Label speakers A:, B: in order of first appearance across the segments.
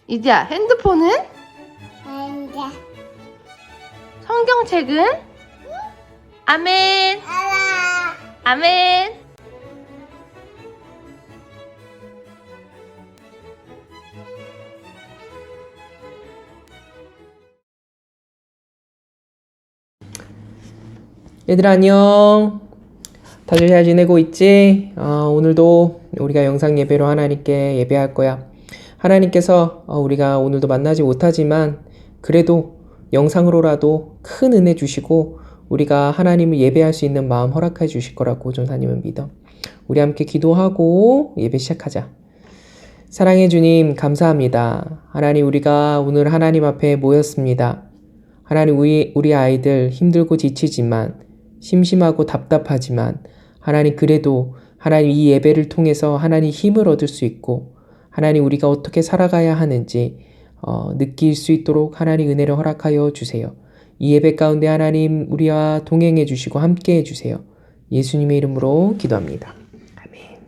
A: 이제야 핸드폰은?
B: 안 돼.
A: 성경책은? 아멘.
B: 알아.
A: 아멘.
C: 얘들아 안녕. 다들 잘 지내고 있지? 오늘도 우리가 영상 예배로 하나님께 예배할 거야. 하나님께서 우리가 오늘도 만나지 못하지만 그래도 영상으로라도 큰 은혜 주시고 우리가 하나님을 예배할 수 있는 마음 허락해 주실 거라고 전사님은 믿어. 우리 함께 기도하고 예배 시작하자. 사랑해 주님 감사합니다. 하나님 우리가 오늘 하나님 앞에 모였습니다. 하나님 우리 아이들 힘들고 지치지만 심심하고 답답하지만 하나님 그래도 하나님 이 예배를 통해서 하나님 힘을 얻을 수 있고 하나님 우리가 어떻게 살아가야 하는지 느낄 수 있도록 하나님 은혜를 허락하여 주세요. 이 예배 가운데 하나님 우리와 동행해 주시고 함께 해 주세요. 예수님의 이름으로 기도합니다. 아멘.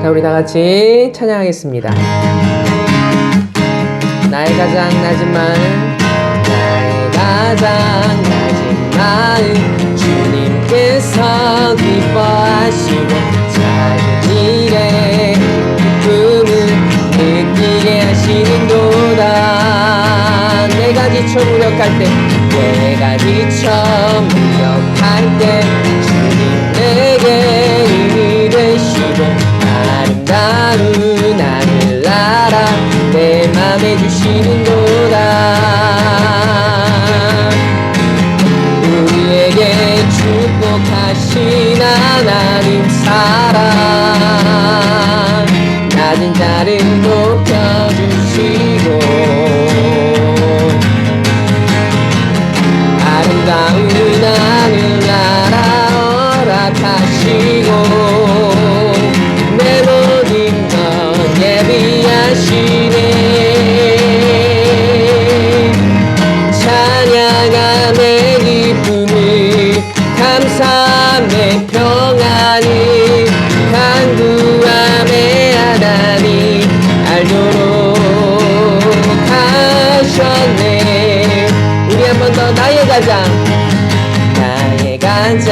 C: 자 우리 다 같이 찬양하겠습니다. 나의 가장 낮은 마음 나의 가장 낮은 마음 주님께서 기뻐하시고 작은 일에 기쁨을 느끼게 하시는도다. 내가 지쳐 무력할 때 내가 지쳐 무력할 때 주님 내게 힘이 되시고 아름다운 하늘나라 내 맘에 주시는도다. 우리에게 축복하신 하나님 사랑 낮은 자를 높여주시고 아름다운 하늘나라 허락하시고 내 모든 것 예비하시네. 찬양함의 기쁨을 감사함의 평안을 간구함의 하나님 알도록 하셨네. 우리 한 번 더 나의 가장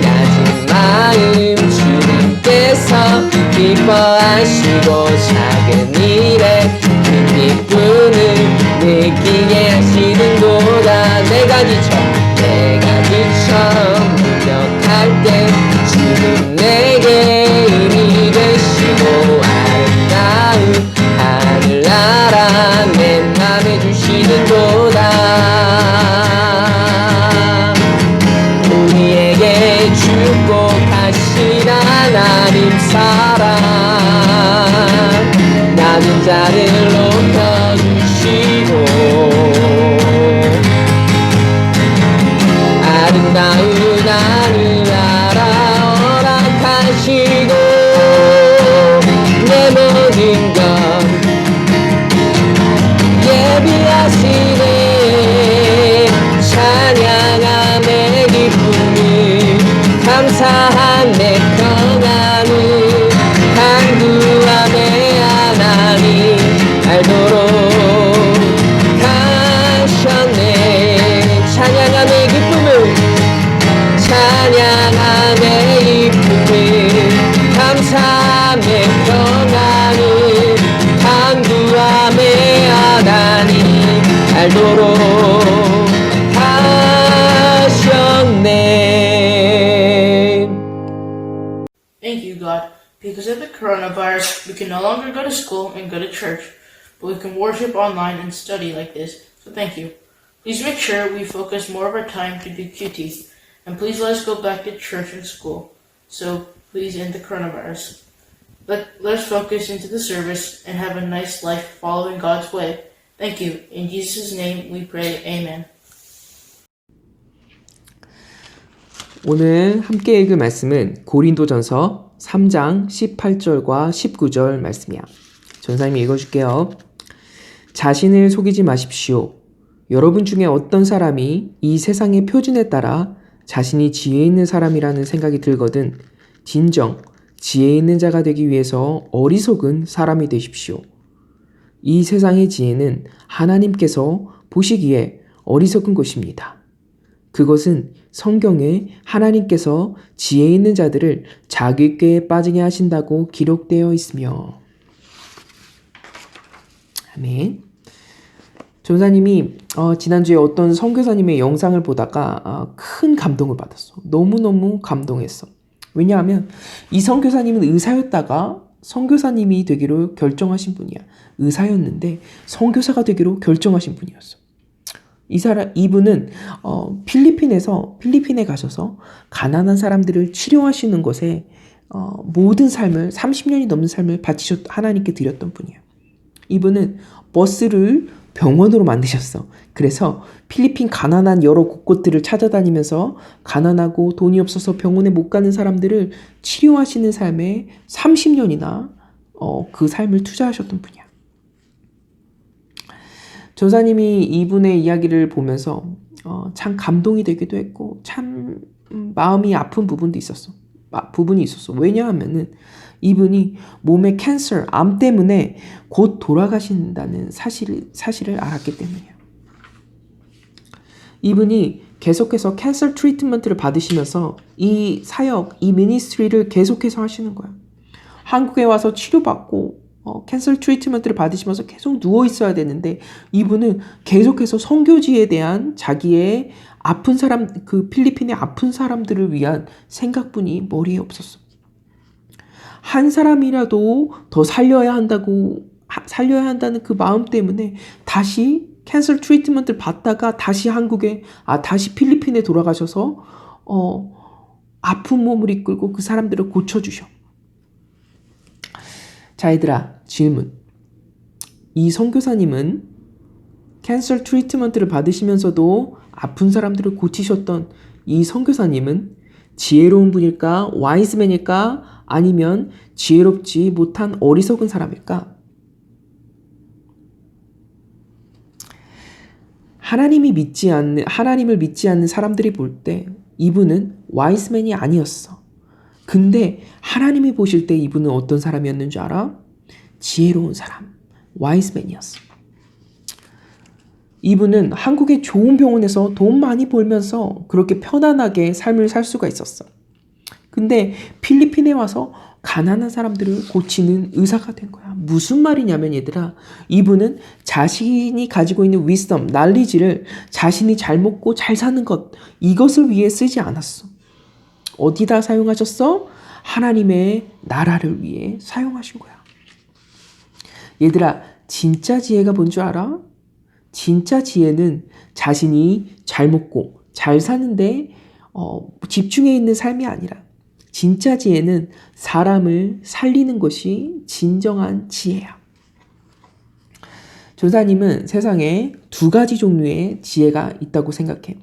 C: 낮은 마음 주님께서 기뻐하시고 작은 일에 큰 기쁨을 느끼게 하시는도다. 내가 지쳐 무력할 때 주님 내게 힘이 되시고 아름다운 하늘나라 내 맘에 주시는도다. 우리에게 축복하신 하나님 사랑 낮은 자를 높여주시고 아름다운 하늘나라 허락하시고 내 모든 것 예비하시네. 찬양함의 기쁨을 감사함의 평안을 간구함의 하나님 알도록 하셨네. 찬양함의 기쁨을 감사함의 평안을 간구함의 하나님 알도록 하셨네.
D: Thank you, God. Because of the coronavirus, we can no longer go to school and go to church, but we can worship online and study like this, so thank you. Please make sure we focus more of our time to do QTs, and please let us go back to church and school, so please end the coronavirus. Let us focus into the service and have a nice life following God's way. Thank you. In Jesus' name we pray. Amen.
C: 오늘 함께 읽을 말씀은 고린도전서 3장 18절과 19절 말씀이야. 전사님이 읽어줄게요. 자신을 속이지 마십시오. 여러분 중에 어떤 사람이 이 세상의 표준에 따라 자신이 지혜 있는 사람이라는 생각이 들거든 진정 지혜 있는 자가 되기 위해서 어리석은 사람이 되십시오. 이 세상의 지혜는 하나님께서 보시기에 어리석은 것입니다. 그것은 성경에 하나님께서 지혜 있는 자들을 자기꾀에 빠지게 하신다고 기록되어 있으며. 아멘. 전사님이 지난주에 어떤 선교사님의 영상을 보다가 큰 감동을 받았어. 너무너무 감동했어. 왜냐하면 이 선교사님은 의사였다가 선교사님이 되기로 결정하신 분이야. 의사였는데 선교사가 되기로 결정하신 분이었어. 이분은 필리핀에 가셔서 가난한 사람들을 치료하시는 것에 모든 삶을 30년이 넘는 삶을 하나님께 드렸던 분이야. 이분은 버스를 병원으로 만드셨어. 그래서 필리핀 가난한 여러 곳곳들을 찾아다니면서 가난하고 돈이 없어서 병원에 못 가는 사람들을 치료하시는 삶에 30년이나 그 삶을 투자하셨던 분이야. 전사님이 이분의 이야기를 보면서 참 감동이 되기도 했고 참 마음이 아픈 부분이 있었어. 왜냐하면은 이분이 몸에 캔서, 암 때문에 곧 돌아가신다는 사실을 알았기 때문이야. 이분이 계속해서 캔서 트리트먼트를 받으시면서 이 사역, 이 미니스트리를 계속해서 하시는 거야. 한국에 와서 치료받고 캔서 트리트먼트를 받으시면서 계속 누워 있어야 되는데 이분은 계속해서 선교지에 대한 자기의 아픈 사람, 그 필리핀의 아픈 사람들을 위한 생각뿐이 머리에 없었어. 한 사람이라도 더 살려야 한다는 그 마음 때문에 다시 캔서 트리트먼트를 받다가 다시 다시 필리핀에 돌아가셔서 아픈 몸을 이끌고 그 사람들을 고쳐주셔. 자, 얘들아, 질문. 이 선교사님은 캔서 트리트먼트를 받으시면서도 아픈 사람들을 고치셨던 이 선교사님은 지혜로운 분일까? 와이즈맨일까? 아니면 지혜롭지 못한 어리석은 사람일까? 하나님을 믿지 않는 사람들이 볼 때 이분은 와이즈맨이 아니었어. 근데 하나님이 보실 때 이분은 어떤 사람이었는 줄 알아? 지혜로운 사람, 와이즈맨이었어. 이분은 한국의 좋은 병원에서 돈 많이 벌면서 그렇게 편안하게 삶을 살 수가 있었어. 근데 필리핀에 와서 가난한 사람들을 고치는 의사가 된 거야. 무슨 말이냐면 얘들아, 이분은 자신이 가지고 있는 위스덤, 날리지를 자신이 잘 먹고 잘 사는 것, 이것을 위해 쓰지 않았어. 어디다 사용하셨어? 하나님의 나라를 위해 사용하신 거야. 얘들아, 진짜 지혜가 뭔 줄 알아? 진짜 지혜는 자신이 잘 먹고 잘 사는데 집중해 있는 삶이 아니라 진짜 지혜는 사람을 살리는 것이 진정한 지혜야. 전사님은 세상에 두 가지 종류의 지혜가 있다고 생각해.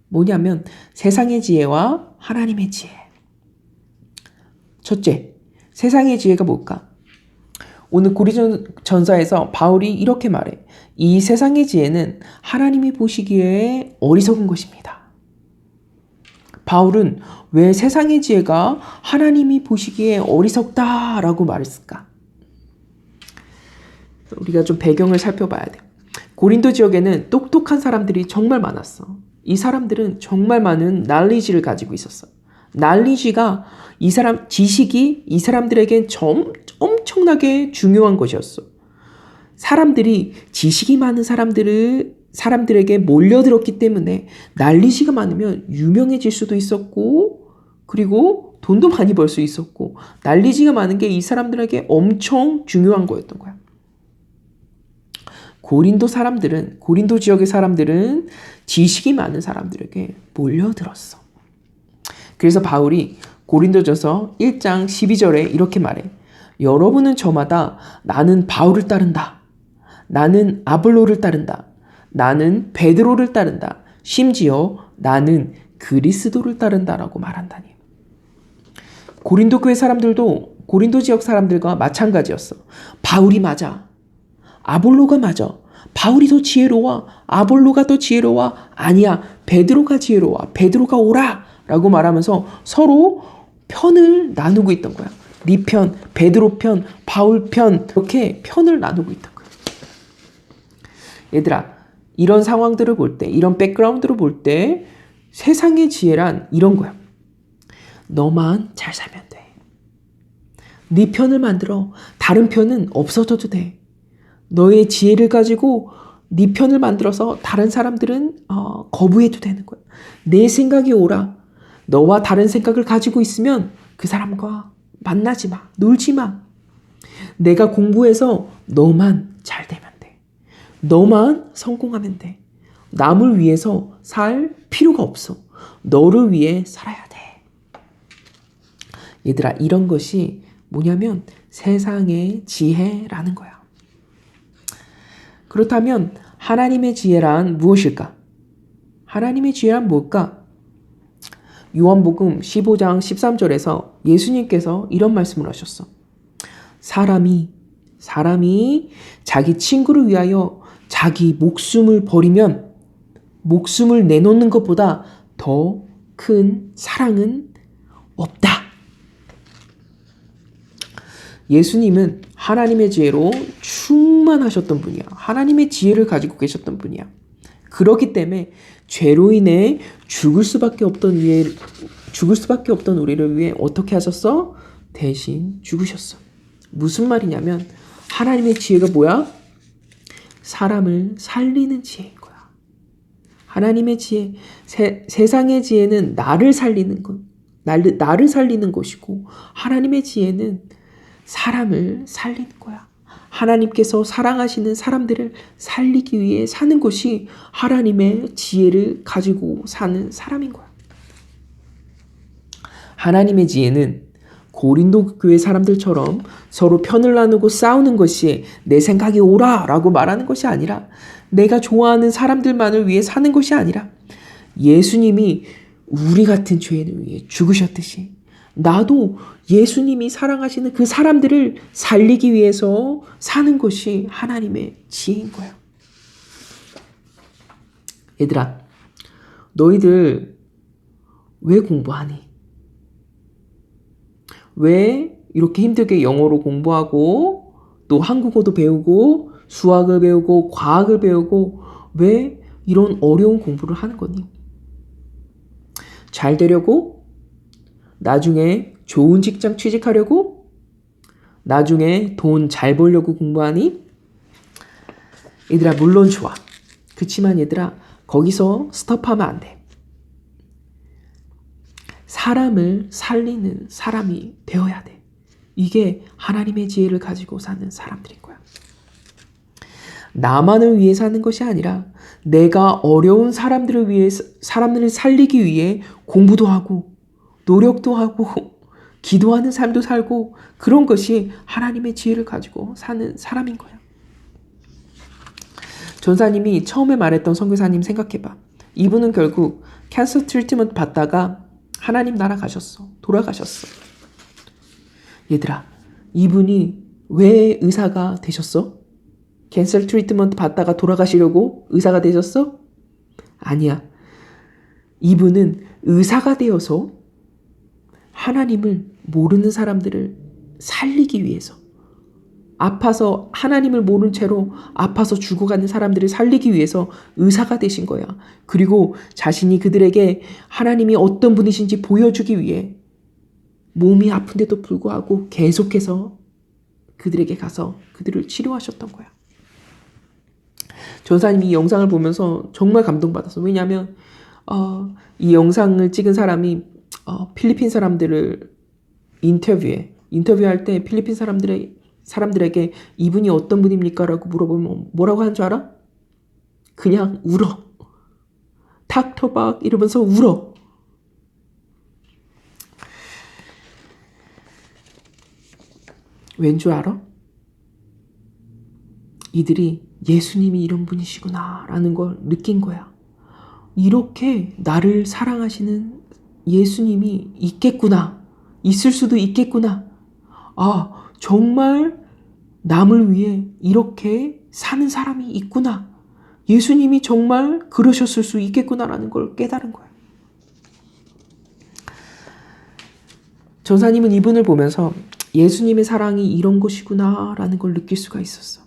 C: 뭐냐면 세상의 지혜와 하나님의 지혜. 첫째, 세상의 지혜가 뭘까? 오늘 고린도전서에서 바울이 이렇게 말해. 이 세상의 지혜는 하나님이 보시기에 어리석은 것입니다. 바울은 왜 세상의 지혜가 하나님이 보시기에 어리석다라고 말했을까? 우리가 좀 배경을 살펴봐야 돼. 고린도 지역에는 똑똑한 사람들이 정말 많았어. 이 사람들은 정말 많은 날리지를 가지고 있었어. 날리지가 지식이 이 사람들에겐 엄청나게 중요한 것이었어. 사람들이 지식이 많은 사람들에게 몰려들었기 때문에 날리지가 많으면 유명해질 수도 있었고, 그리고 돈도 많이 벌 수 있었고, 날리지가 많은 게 이 사람들에게 엄청 중요한 거였던 거야. 고린도 지역의 사람들은 지식이 많은 사람들에게 몰려들었어. 그래서 바울이 고린도전서 1장 12절에 이렇게 말해. 여러분은 저마다 나는 바울을 따른다. 나는 아볼로를 따른다. 나는 베드로를 따른다. 심지어 나는 그리스도를 따른다라고 말한다니. 고린도 교회 사람들도 고린도 지역 사람들과 마찬가지였어. 바울이 맞아. 아볼로가 맞아. 바울이 더 지혜로워. 아볼로가 더 지혜로워. 아니야. 베드로가 지혜로워. 베드로가 오라. 라고 말하면서 서로 편을 나누고 있던 거야. 네 편, 베드로 편, 바울 편 이렇게 편을 나누고 있던 거야. 얘들아, 이런 상황들을 볼 때, 이런 백그라운드를 볼 때 세상의 지혜란 이런 거야. 너만 잘 살면 돼. 네 편을 만들어. 다른 편은 없어져도 돼. 너의 지혜를 가지고 네 편을 만들어서 다른 사람들은 거부해도 되는 거야. 내 생각이 옳아. 너와 다른 생각을 가지고 있으면 그 사람과 만나지 마. 놀지 마. 내가 공부해서 너만 잘 되면 돼. 너만 성공하면 돼. 남을 위해서 살 필요가 없어. 너를 위해 살아야 돼. 얘들아, 이런 것이 뭐냐면 세상의 지혜라는 거야. 그렇다면 하나님의 지혜란 무엇일까? 하나님의 지혜란 뭘까? 요한복음 15장 13절에서 예수님께서 이런 말씀을 하셨어. 사람이 자기 친구를 위하여 자기 목숨을 버리면 목숨을 내놓는 것보다 더 큰 사랑은 없다. 예수님은 하나님의 지혜로 충만하셨던 분이야. 하나님의 지혜를 가지고 계셨던 분이야. 그렇기 때문에 죄로 인해 죽을 수밖에 없던 우리를 위해 어떻게 하셨어? 대신 죽으셨어. 무슨 말이냐면 하나님의 지혜가 뭐야? 사람을 살리는 지혜인 거야. 하나님의 지혜, 세상의 지혜는 나를 살리는 것이고 하나님의 지혜는 사람을 살리는 거야. 하나님께서 사랑하시는 사람들을 살리기 위해 사는 것이 하나님의 지혜를 가지고 사는 사람인 거야. 하나님의 지혜는 고린도 교회 사람들처럼 서로 편을 나누고 싸우는 것이 내 생각이 옳아라고 말하는 것이 아니라 내가 좋아하는 사람들만을 위해 사는 것이 아니라 예수님이 우리 같은 죄인을 위해 죽으셨듯이 나도 예수님이 사랑하시는 그 사람들을 살리기 위해서 사는 것이 하나님의 지혜인 거야. 얘들아, 너희들 왜 공부하니? 왜 이렇게 힘들게 영어로 공부하고 또 한국어도 배우고 수학을 배우고 과학을 배우고 왜 이런 어려운 공부를 하는 거니? 잘 되려고? 나중에 좋은 직장 취직하려고? 나중에 돈 잘 벌려고 공부하니? 얘들아, 물론 좋아. 그치만 얘들아, 거기서 스톱하면 안 돼. 사람을 살리는 사람이 되어야 돼. 이게 하나님의 지혜를 가지고 사는 사람들인 거야. 나만을 위해 사는 것이 아니라 내가 어려운 사람들을 살리기 위해 공부도 하고 노력도 하고 기도하는 삶도 살고 그런 것이 하나님의 지혜를 가지고 사는 사람인 거야. 전사님이 처음에 말했던 선교사님 생각해봐. 이분은 결국 캔서 트리트먼트 받다가 하나님 나라 가셨어. 돌아가셨어. 얘들아, 이분이 왜 의사가 되셨어? 캔서 트리트먼트 받다가 돌아가시려고 의사가 되셨어? 아니야. 이분은 의사가 되어서 하나님을 모르는 사람들을 살리기 위해서, 아파서 하나님을 모른 채로 아파서 죽어가는 사람들을 살리기 위해서 의사가 되신 거야. 그리고 자신이 그들에게 하나님이 어떤 분이신지 보여주기 위해 몸이 아픈데도 불구하고 계속해서 그들에게 가서 그들을 치료하셨던 거야. 전사님이 이 영상을 보면서 정말 감동받았어. 왜냐하면 이 영상을 찍은 사람이 필리핀 사람들을 인터뷰할 때 필리핀 사람들에게 이분이 어떤 분입니까? 라고 물어보면 뭐라고 하는 줄 알아? 그냥 울어. 탁터박 이러면서 울어. 왠 줄 알아? 이들이 예수님이 이런 분이시구나 라는 걸 느낀 거야. 이렇게 나를 사랑하시는 예수님이 있겠구나. 있을 수도 있겠구나. 아, 정말 남을 위해 이렇게 사는 사람이 있구나. 예수님이 정말 그러셨을 수 있겠구나라는 걸 깨달은 거야. 전사님은 이분을 보면서 예수님의 사랑이 이런 것이구나 라는 걸 느낄 수가 있었어.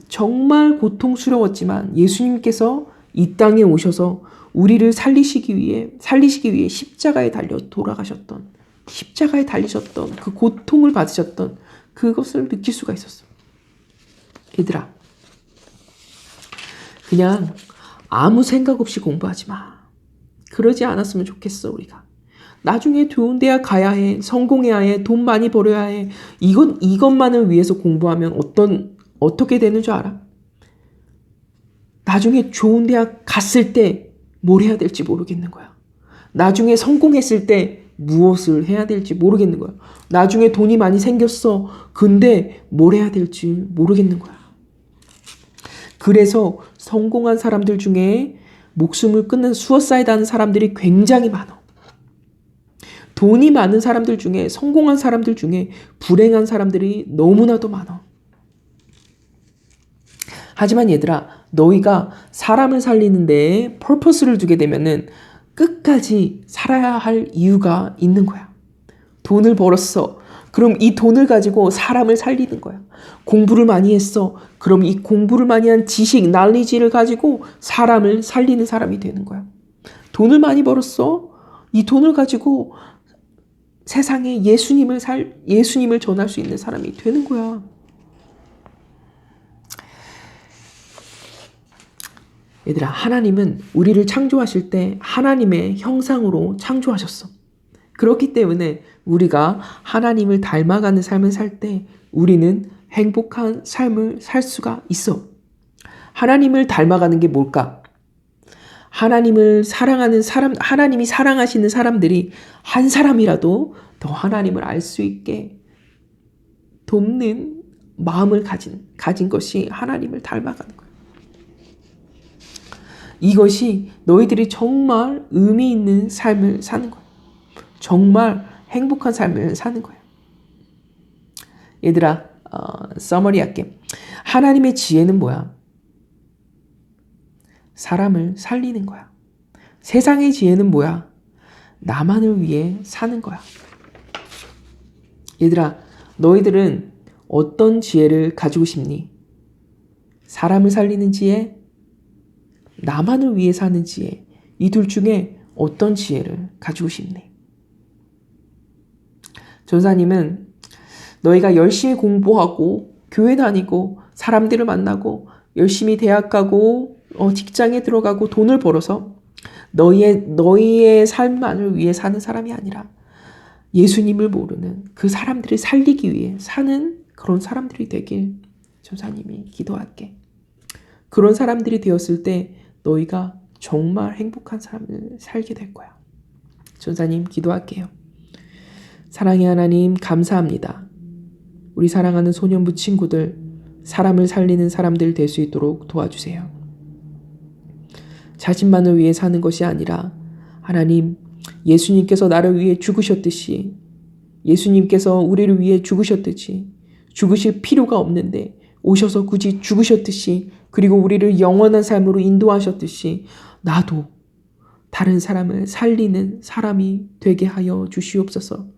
C: 정말 고통스러웠지만 예수님께서 이 땅에 오셔서 우리를 살리시기 위해 십자가에 달리셨던 그 고통을 받으셨던 그것을 느낄 수가 있었어. 얘들아, 그냥 아무 생각 없이 공부하지 마. 그러지 않았으면 좋겠어. 우리가 나중에 좋은 대학 가야 해, 성공해야 해, 돈 많이 벌어야 해. 이것만을 위해서 공부하면 어떻게 되는 줄 알아? 나중에 좋은 대학 갔을 때 뭘 해야 될지 모르겠는 거야. 나중에 성공했을 때 무엇을 해야 될지 모르겠는 거야. 나중에 돈이 많이 생겼어. 근데 뭘 해야 될지 모르겠는 거야. 그래서 성공한 사람들 중에 목숨을 끊는 수어사이드 하는 사람들이 굉장히 많아. 돈이 많은 사람들 중에, 성공한 사람들 중에 불행한 사람들이 너무나도 많아. 하지만 얘들아, 너희가 사람을 살리는 데에 퍼포스를 두게 되면은 끝까지 살아야 할 이유가 있는 거야. 돈을 벌었어. 그럼 이 돈을 가지고 사람을 살리는 거야. 공부를 많이 했어. 그럼 이 공부를 많이 한 지식, knowledge를 가지고 사람을 살리는 사람이 되는 거야. 돈을 많이 벌었어. 이 돈을 가지고 세상에 예수님을 전할 수 있는 사람이 되는 거야. 얘들아, 하나님은 우리를 창조하실 때 하나님의 형상으로 창조하셨어. 그렇기 때문에 우리가 하나님을 닮아가는 삶을 살 때 우리는 행복한 삶을 살 수가 있어. 하나님을 닮아가는 게 뭘까? 하나님을 사랑하는 사람, 하나님이 사랑하시는 사람들이 한 사람이라도 더 하나님을 알 수 있게 돕는 마음을 가진 것이 하나님을 닮아가는 거야. 이것이 너희들이 정말 의미 있는 삶을 사는 거야. 정말 행복한 삶을 사는 거야. 얘들아, 서머리 할게. 하나님의 지혜는 뭐야? 사람을 살리는 거야. 세상의 지혜는 뭐야? 나만을 위해 사는 거야. 얘들아, 너희들은 어떤 지혜를 가지고 싶니? 사람을 살리는 지혜? 나만을 위해 사는 지혜? 이 둘 중에 어떤 지혜를 가지고 싶니? 전사님은 너희가 열심히 공부하고 교회 다니고 사람들을 만나고 열심히 대학 가고 직장에 들어가고 돈을 벌어서 너희의 삶만을 위해 사는 사람이 아니라 예수님을 모르는 그 사람들을 살리기 위해 사는 그런 사람들이 되길 전사님이 기도할게. 그런 사람들이 되었을 때 너희가 정말 행복한 삶을 살게 될 거야. 전사님 기도할게요. 사랑의 하나님 감사합니다. 우리 사랑하는 소년부 친구들, 사람을 살리는 사람들 될 수 있도록 도와주세요. 자신만을 위해 사는 것이 아니라 하나님, 예수님께서 나를 위해 죽으셨듯이, 예수님께서 우리를 위해 죽으셨듯이, 죽으실 필요가 없는데 오셔서 굳이 죽으셨듯이, 그리고 우리를 영원한 삶으로 인도하셨듯이 나도 다른 사람을 살리는 사람이 되게 하여 주시옵소서.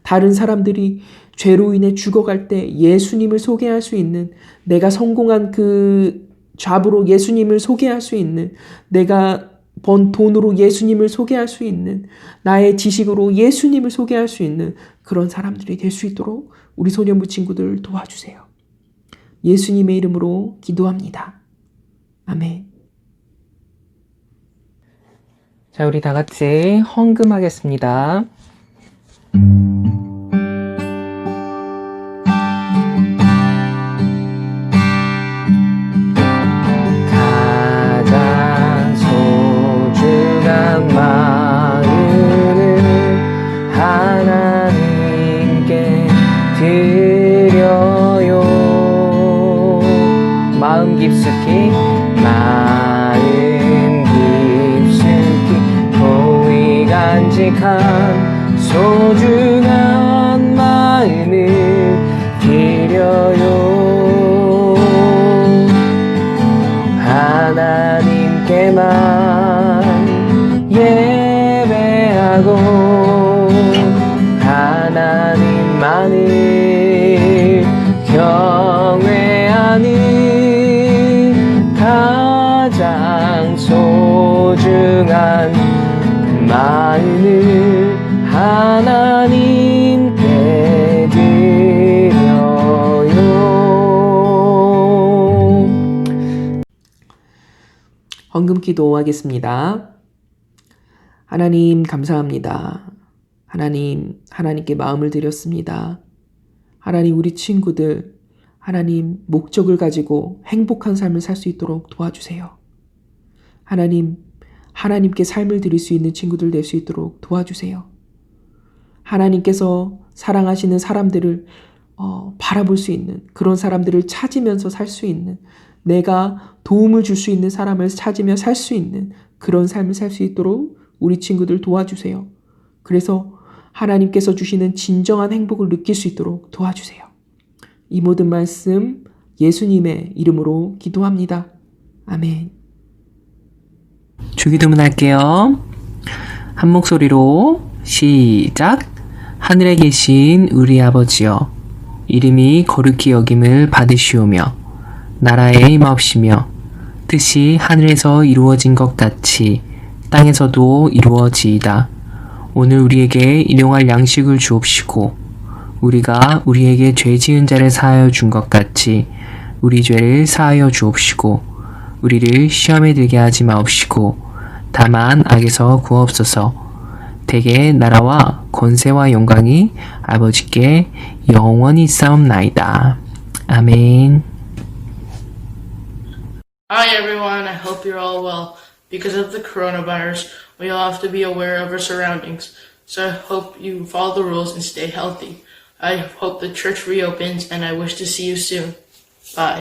C: 다른 사람들이 죄로 인해 죽어갈 때 예수님을 소개할 수 있는, 내가 성공한 그 잡으로 예수님을 소개할 수 있는, 내가 번 돈으로 예수님을 소개할 수 있는, 나의 지식으로 예수님을 소개할 수 있는 그런 사람들이 될 수 있도록 우리 소년부 친구들 도와주세요. 예수님의 이름으로 기도합니다. 아멘. 자, 우리 다 같이 헌금하겠습니다. 가장 소중한 마음을 하나님께 드려요. 마음 깊숙이 고이 간직한 소중한 마음을 드려요. 하나님께만 예배하고 귀한 마음을 하나님께 드려요. 헌금 기도하겠습니다. 하나님 감사합니다. 하나님께 마음을 드렸습니다. 하나님 우리 친구들 하나님 목적을 가지고 행복한 삶을 살 수 있도록 도와주세요. 하나님께 삶을 드릴 수 있는 친구들 될 수 있도록 도와주세요. 하나님께서 사랑하시는 사람들을 바라볼 수 있는 그런 사람들을 찾으면서 살 수 있는 내가 도움을 줄 수 있는 사람을 찾으며 살 수 있는 그런 삶을 살 수 있도록 우리 친구들 도와주세요. 그래서 하나님께서 주시는 진정한 행복을 느낄 수 있도록 도와주세요. 이 모든 말씀 예수님의 이름으로 기도합니다. 아멘. 주기도문 할게요. 한 목소리로 시작. 하늘에 계신 우리 아버지여, 이름이 거룩히 여김을 받으시오며 나라에 임하옵시며 뜻이 하늘에서 이루어진 것 같이 땅에서도 이루어지이다. 오늘 우리에게 일용할 양식을 주옵시고 우리가 우리에게 죄 지은 자를 사하여 준 것 같이 우리 죄를 사하여 주옵시고 우리를 시험에 들게 하지 마옵시고 다만 악에서 구하옵소서. 대개 나라와 권세와 영광이 아버지께 영원히 있사옵나이다. 아멘.
D: Hi everyone, I hope you're all well. Because of the coronavirus, we all have to be aware of our surroundings. So I hope you follow the rules and stay healthy. I hope the church reopens and I wish to see you soon. Bye.